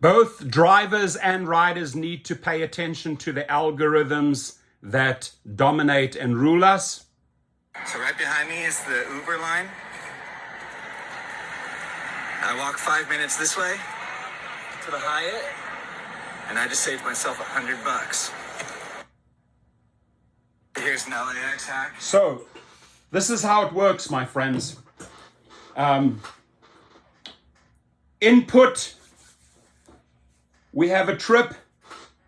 Both drivers and riders need to pay attention to the algorithms that dominate and rule us. So right behind me is the Uber line. I walk 5 minutes this way to the Hyatt, and I just saved myself $100. Here's an LAX hack. So this is how it works, my friends. Input. We have a trip,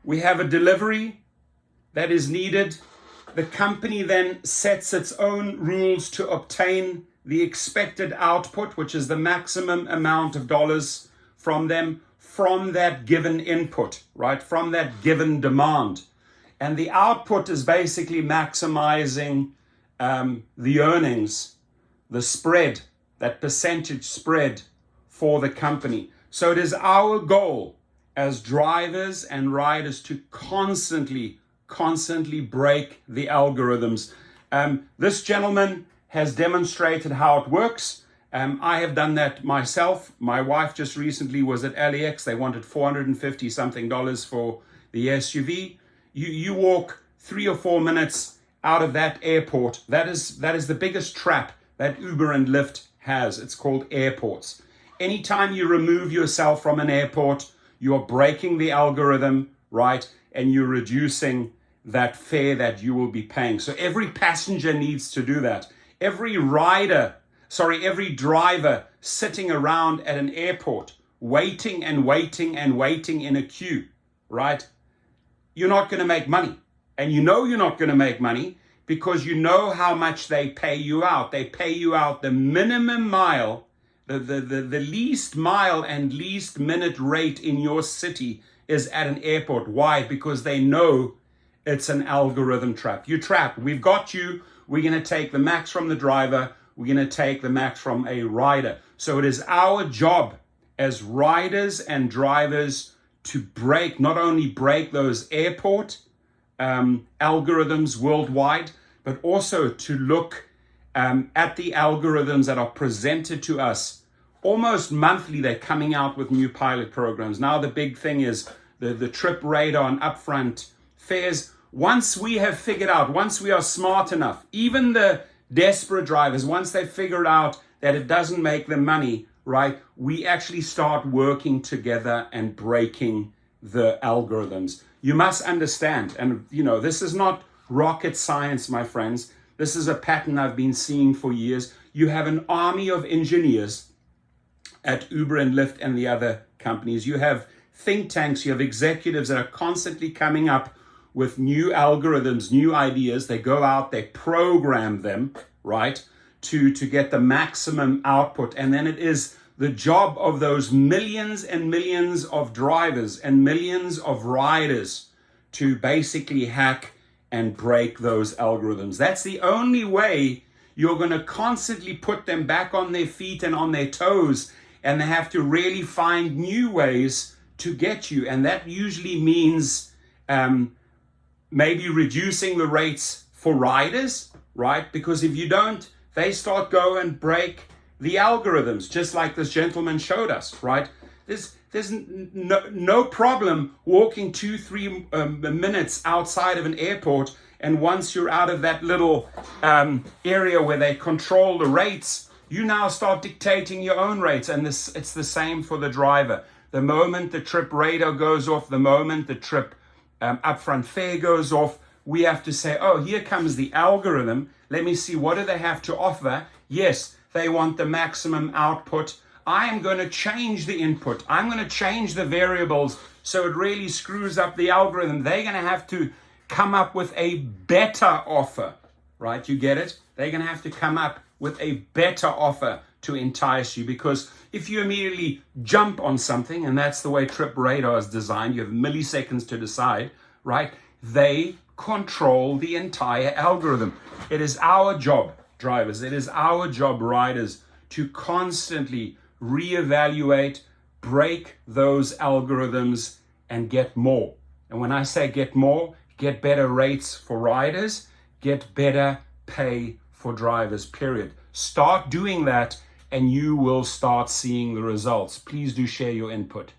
we have a delivery that is needed. The company then sets its own rules to obtain the expected output, which is the maximum amount of dollars from them, from that given input, right? From that given demand. And the output is basically maximizing the earnings, the spread, that percentage spread for the company. So it is our goal as drivers and riders to constantly break the algorithms. This gentleman has demonstrated how it works. I have done that myself. My wife just recently was at LAX. They wanted $450 something for the SUV. You walk 3 or 4 minutes out of that airport. That is the biggest trap that Uber and Lyft has. It's called airports. Anytime you remove yourself from an airport, you're breaking the algorithm, right? And you're reducing that fare that you will be paying. So every passenger needs to do that. Every driver sitting around at an airport, waiting and waiting and waiting in a queue, right? You're not going to make money. And you know you're not going to make money because you know how much they pay you out. They pay you out the minimum mile, the least mile and least minute rate in your city is at an airport. Why? Because they know it's an algorithm trap. You're trapped. We've got you. We're going to take the max from the driver. We're going to take the max from a rider. So it is our job as riders and drivers to not only break those airport algorithms worldwide, but also to look at the algorithms that are presented to us. Almost monthly, they're coming out with new pilot programs. Now the big thing is the trip radar and upfront fares. Once we have figured out, once we are smart enough, even the desperate drivers, once they figured out that it doesn't make them money, right, we actually start working together and breaking the algorithms. You must understand, and this is not rocket science, my friends. This is a pattern I've been seeing for years. You have an army of engineers at Uber and Lyft and the other companies. You have think tanks, you have executives that are constantly coming up with new algorithms, new ideas. They go out, they program them, right, to get the maximum output. And then it is the job of those millions and millions of drivers and millions of riders to basically hack and break those algorithms. That's the only way you're going to constantly put them back on their feet and on their toes, and they have to really find new ways to get you. And that usually means maybe reducing the rates for riders, right? Because if you don't, they start go and break the algorithms, just like this gentleman showed us, right? There's no problem walking 2-3 minutes outside of an airport, and once you're out of that little area where they control the rates, you now start dictating your own rates. And it's the same for the driver. The moment the trip radar goes off, the moment the trip upfront fare goes off, we have to say, oh, here comes the algorithm. Let me see, what do they have to offer? Yes, they want the maximum output. I am going to change the input. I'm going to change the variables so it really screws up the algorithm. They're going to have to come up with a better offer, right? You get it? They're going to have to come up with a better offer to entice you, because if you immediately jump on something, and that's the way Trip Radar is designed, you have milliseconds to decide, right? They control the entire algorithm. It is our job, drivers, it is our job, riders, to constantly reevaluate, break those algorithms, and get more. And when I say get more, get better rates for riders, get better pay for drivers, period. Start doing that and you will start seeing the results. Please do share your input.